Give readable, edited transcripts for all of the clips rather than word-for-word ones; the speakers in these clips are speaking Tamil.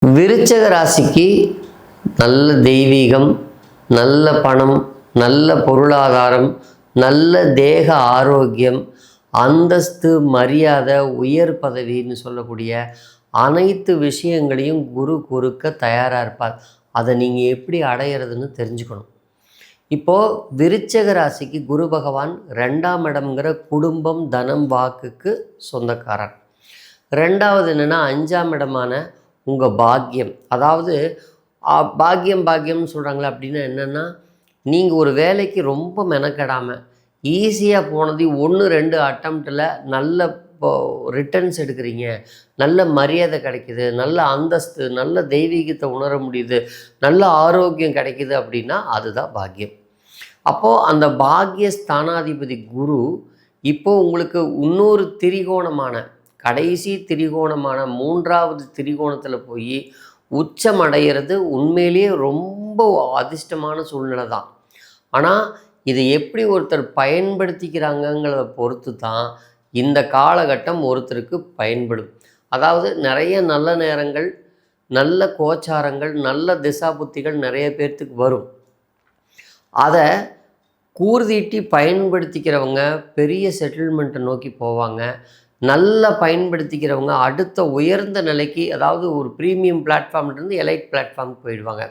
விருச்சக ராசிக்கு நல்ல தெய்வீகம், நல்ல பணம், நல்ல பொருளாதாரம், நல்ல தேக ஆரோக்கியம், அந்தஸ்து, மரியாதை, உயர் பதவின்னு சொல்லக்கூடிய அனைத்து விஷயங்களையும் குரு கொடுக்க தயாராக இருப்பார். அதை நீங்கள் எப்படி அடையிறதுன்னு தெரிஞ்சுக்கணும். இப்போது விருச்சக ராசிக்கு குரு பகவான் 2ஆம் இடம்ங்கிற குடும்பம், தனம், வாக்குக்கு சொந்தக்காரர். ரெண்டாவது என்னென்னா 5ஆம் இடமான உங்கள் பாக்கியம். அதாவது பாக்கியம்னு சொல்கிறாங்களே அப்படின்னா என்னென்னா, நீங்கள் ஒரு வேலைக்கு ரொம்ப மெனக்கெடாமல் ஈஸியாக போனது 1-2 அட்டம்ப்டில் நல்ல ரிட்டர்ன்ஸ் எடுக்கிறீங்க, நல்ல மரியாதை கிடைக்கிது, நல்ல அந்தஸ்து, நல்ல தெய்வீகத்தை உணர முடியுது, நல்ல ஆரோக்கியம் கிடைக்கிது அப்படின்னா அதுதான் பாக்கியம். அப்போது அந்த பாக்கிய ஸ்தானாதிபதி குரு இப்போது உங்களுக்கு இன்னொரு திரிகோணமான கடைசி திரிகோணமான 3வது திரிகோணத்தில் போய் உச்சம் அடைகிறது உண்மையிலேயே ரொம்ப அதிர்ஷ்டமான சூழ்நிலை தான். ஆனால் இதை எப்படி ஒருத்தர் பயன்படுத்திக்கிறாங்கங்கிறத பொறுத்து தான் இந்த காலகட்டம் ஒருத்தருக்கு பயன்படும். அதாவது நிறைய நல்ல நேரங்கள், நல்ல கோச்சாரங்கள், நல்ல திசா புத்திகள் நிறைய பேர்த்துக்கு வரும். அதை கூர்தீட்டி பயன்படுத்திக்கிறவங்க பெரிய செட்டில்மெண்ட்டை நோக்கி போவாங்க. நல்லா பயன்படுத்திக்கிறவங்க அடுத்த உயர்ந்த நிலைக்கு, அதாவது ஒரு ப்ரீமியம் பிளாட்ஃபார்ம்லேருந்து எலைட் பிளாட்ஃபார்முக்கு போயிடுவாங்க.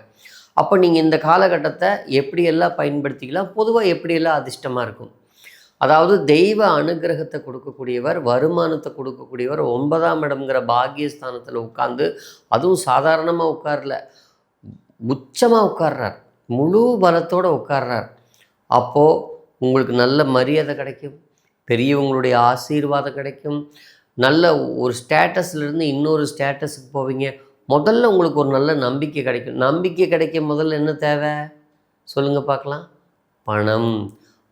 அப்போ நீங்கள் இந்த காலகட்டத்தை எப்படியெல்லாம் பயன்படுத்திக்கலாம், பொதுவாக எப்படியெல்லாம் அதிர்ஷ்டமாக இருக்கும். அதாவது தெய்வ அனுகிரகத்தை கொடுக்கக்கூடியவர், வருமானத்தை கொடுக்கக்கூடியவர் 9ஆம் இடம்ங்கிற பாக்கியஸ்தானத்தில் உட்கார்ந்து, அதுவும் சாதாரணமாக உட்காரல, உச்சமாக உட்கார்றார், முழு பலத்தோடு உட்கார்றார். அப்போது உங்களுக்கு நல்ல மரியாதை கிடைக்கும், பெரியவங்களுடைய ஆசீர்வாதம் கிடைக்கும், நல்ல ஒரு ஸ்டேட்டஸ்லேருந்து இன்னொரு ஸ்டேட்டஸுக்கு போவீங்க. முதல்ல உங்களுக்கு ஒரு நல்ல நம்பிக்கை கிடைக்கும். நம்பிக்கை கிடைக்க முதல்ல என்ன தேவை சொல்லுங்கள் பார்க்கலாம்? பணம்,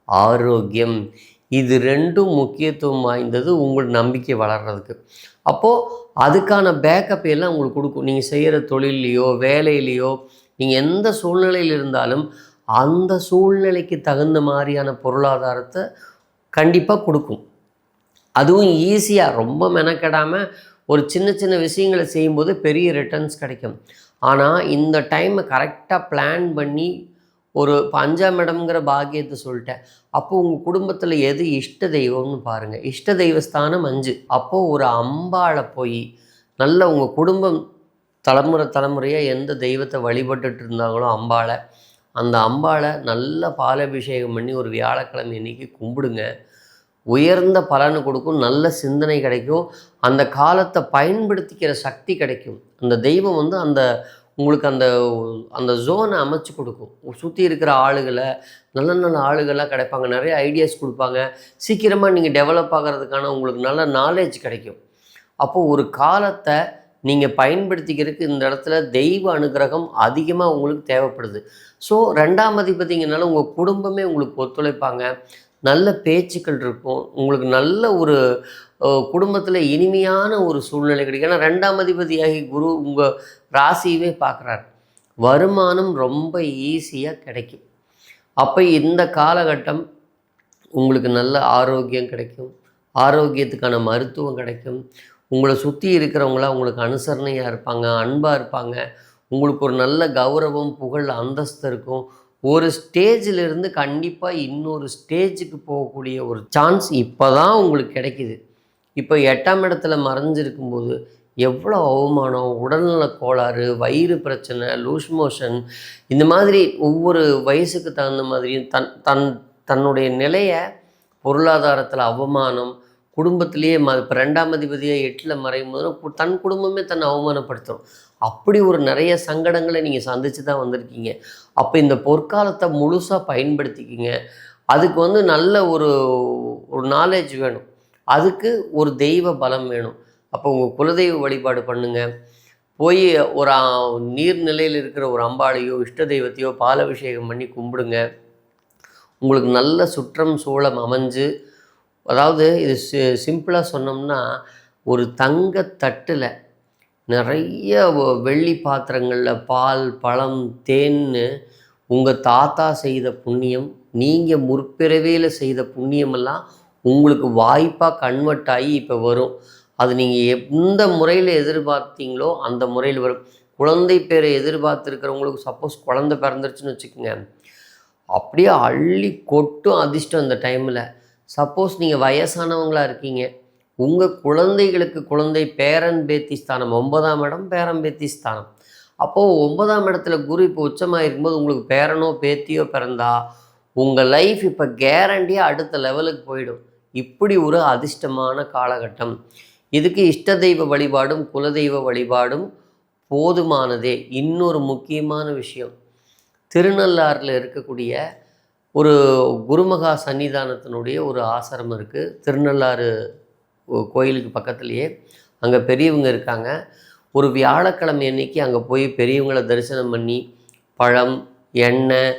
ஆரோக்கியம், இது ரெண்டும் முக்கியத்துவம் வாய்ந்தது உங்கள் நம்பிக்கை வளர்கிறதுக்கு. அப்போது அதுக்கான பேக்கப் எல்லாம் உங்களுக்கு கொடுக்கும். நீங்கள் செய்கிற தொழிலையோ வேலையிலையோ நீங்கள் எந்த சூழ்நிலையில் இருந்தாலும் அந்த சூழ்நிலைக்கு தகுந்த மாதிரியான பொருளாதாரத்தை கண்டிப்பாக கொடுக்கும். அதுவும் ஈஸியாக, ரொம்ப மெனக்கெடாமல் ஒரு சின்ன சின்ன விஷயங்களை செய்யும்போது பெரிய ரிட்டர்ன்ஸ் கிடைக்கும். ஆனால் இந்த டைமை கரெக்டாக பிளான் பண்ணி ஒரு 5ஆம் இடம்ங்கிற பாக்கியத்தை சொல்லிட்டேன். அப்போது உங்கள் குடும்பத்தில் எது இஷ்ட தெய்வம்னு பாருங்கள். இஷ்ட தெய்வஸ்தானம் 5. அப்போது ஒரு அம்பாளை போய் நல்ல உங்கள் குடும்பம் தலைமுறையாக எந்த தெய்வத்தை வழிபட்டுட்டு இருந்தாங்களோ அம்பாளை, அந்த அம்பாளை நல்ல பாலாபிஷேகம் பண்ணி ஒரு வியாழக்கிழமை அன்றைக்கி கும்பிடுங்க. உயர்ந்த பலனை கொடுக்கும், நல்ல சிந்தனை கிடைக்கும், அந்த காலத்தை பயன்படுத்திக்கிற சக்தி கிடைக்கும். அந்த தெய்வம் அந்த உங்களுக்கு அந்த அந்த ஜோனை அமைச்சு கொடுக்கும். சுற்றி இருக்கிற ஆளுகளை, நல்ல நல்ல ஆளுகளாக கிடைப்பாங்க, நிறைய ஐடியாஸ் கொடுப்பாங்க, சீக்கிரமாக நீங்கள் டெவலப் ஆகிறதுக்கான உங்களுக்கு நல்ல நாலேஜ் கிடைக்கும். அப்போது ஒரு காலத்தை நீங்கள் பயன்படுத்திக்கிறதுக்கு இந்த இடத்துல தெய்வ அனுகிரகம் அதிகமாக உங்களுக்கு தேவைப்படுது. ஸோ 2ஆம் அதிபதிங்கனால உங்கள் குடும்பமே உங்களுக்கு ஒத்துழைப்பாங்க, நல்ல பேச்சுக்கள் இருக்கும், உங்களுக்கு நல்ல ஒரு குடும்பத்தில் இனிமையான ஒரு சூழ்நிலை கிடைக்கும். ஏன்னா 2ஆம் அதிபதியாகி குரு உங்கள் ராசியவே பார்க்குறாரு. வருமானம் ரொம்ப ஈஸியாக கிடைக்கும். அப்போ இந்த காலகட்டம் உங்களுக்கு நல்ல ஆரோக்கியம் கிடைக்கும், ஆரோக்கியத்துக்கான மருத்துவம் கிடைக்கும், உங்களை சுற்றி இருக்கிறவங்களாம் உங்களுக்கு அனுசரணையாக இருப்பாங்க, அன்பாக இருப்பாங்க, உங்களுக்கு ஒரு நல்ல கௌரவம், புகழ், அந்தஸ்து இருக்கும். ஒரு ஸ்டேஜிலிருந்து கண்டிப்பாக இன்னொரு ஸ்டேஜுக்கு போகக்கூடிய ஒரு சான்ஸ் இப்போ தான் உங்களுக்கு கிடைக்கிது. இப்போ 8ஆம் இடத்துல மறைஞ்சிருக்கும்போது எவ்வளோ அவமானம், உடல்நல கோளாறு, வயிறு பிரச்சனை, லூஸ் மோஷன், இந்த மாதிரி ஒவ்வொரு வயசுக்கு தகுந்த மாதிரியும் தன்னுடைய நிலையை, பொருளாதாரத்தில் அவமானம், குடும்பத்திலேயே இப்போ 2ஆம் அதிபதியாக 8ல் மறையும் போது தன் குடும்பமே தன்னை அவமானப்படுத்தும். அப்படி ஒரு நிறைய சங்கடங்களை நீங்கள் சந்தித்து தான் வந்திருக்கீங்க. அப்போ இந்த பொற்காலத்தை முழுசாக பயன்படுத்திக்கிங்க. அதுக்கு நல்ல ஒரு நாலேஜ் வேணும், அதுக்கு ஒரு தெய்வ பலம் வேணும். அப்போ உங்கள் குலதெய்வ வழிபாடு பண்ணுங்கள். போய் ஒரு நீர்நிலையில் இருக்கிற ஒரு அம்பாளையோ இஷ்ட தெய்வத்தையோ பாலாபிஷேகம் பண்ணி கும்பிடுங்க. உங்களுக்கு நல்ல சுற்றம் சூழம் அமைஞ்சு, அதாவது இது சிம்பிளாக சொன்னோம்னா, ஒரு தங்கத்தட்டில் நிறைய வெள்ளி பாத்திரங்களில் பால், பழம், தேன்னு உங்கள் தாத்தா செய்த புண்ணியம், நீங்கள் முற்பிறவியில் செய்த புண்ணியமெல்லாம் உங்களுக்கு வாய்ப்பாக கன்வெர்ட் ஆகி இப்போ வரும். அது நீங்கள் எந்த முறையில் எதிர்பார்த்தீங்களோ அந்த முறையில் வரும். குழந்தை பேரை எதிர்பார்த்துருக்கிறவங்களுக்கு சப்போஸ் குழந்தை பிறந்துருச்சுன்னு வச்சுக்கோங்க, அப்படியே அள்ளி கொட்டும் அதிர்ஷ்டம் அந்த டைமில். சப்போஸ் நீங்கள் வயசானவங்களாக இருக்கீங்க, உங்கள் குழந்தைகளுக்கு குழந்தை பேரன் பேத்தி ஸ்தானம் 9ஆம் இடம் பேரன் பேத்தி ஸ்தானம். அப்போது 9ஆம் இடத்துல குரு இப்போ உச்சமாக இருக்கும்போது உங்களுக்கு பேரனோ பேத்தியோ பிறந்தா உங்கள் லைஃப் இப்போ கேரண்டியாக அடுத்த லெவலுக்கு போயிடும். இப்படி ஒரு அதிர்ஷ்டமான காலகட்டம். இதுக்கு இஷ்ட தெய்வ வழிபாடும் குலதெய்வ வழிபாடும் போதுமானதே. இன்னொரு முக்கியமான விஷயம், திருநள்ளாறில் இருக்கக்கூடிய ஒரு குருமகா சன்னிதானத்தினுடைய ஒரு ஆசிரமம் இருக்குது. திருநள்ளாறு கோயிலுக்கு பக்கத்துலேயே அங்கே பெரியவங்க இருக்காங்க. ஒரு வியாழக்கிழமை அன்னைக்கு அங்கே போய் பெரியவங்களை தரிசனம் பண்ணி பழம், எண்ணெய்,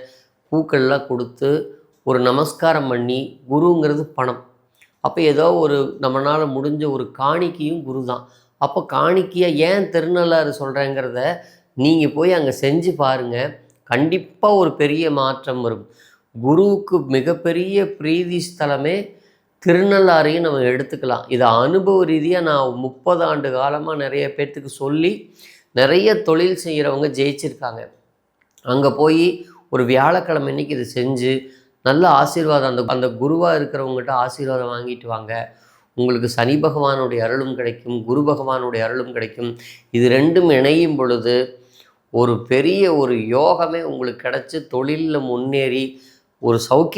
பூக்கள்லாம் கொடுத்து ஒரு நமஸ்காரம் பண்ணி, குருங்கிறது பணம். அப்போ ஏதோ ஒரு நம்மளால் முடிஞ்ச ஒரு காணிக்கையும் குரு தான். அப்போ காணிக்கையாக ஏன் திருநள்ளாறு சொல்கிறேங்கிறத நீங்கள் போய் அங்கே செஞ்சு பாருங்கள். கண்டிப்பாக ஒரு பெரிய மாற்றம் வரும். குருவுக்கு மிகப்பெரிய பிரீதி ஸ்தலமே திருநள்ளாறையும் நம்ம எடுத்துக்கலாம். இதை அனுபவ ரீதியாக நான் 30 ஆண்டு காலமாக நிறைய பேர்த்துக்கு சொல்லி நிறைய தொழில் செய்கிறவங்க ஜெயிச்சிருக்காங்க. அங்கே போய் ஒரு வியாழக்கிழமை அன்னைக்கு இதை செஞ்சு நல்ல ஆசீர்வாதம் அந்த குருவாக இருக்கிறவங்ககிட்ட ஆசீர்வாதம் வாங்கிட்டு வாங்க. உங்களுக்கு சனி பகவானுடைய அருளும் கிடைக்கும், குரு பகவானுடைய அருளும் கிடைக்கும். இது ரெண்டும் இணையும் பொழுது ஒரு பெரிய ஒரு யோகமே உங்களுக்கு கிடச்சி தொழிலில் முன்னேறி ஒரு சௌக்கியம்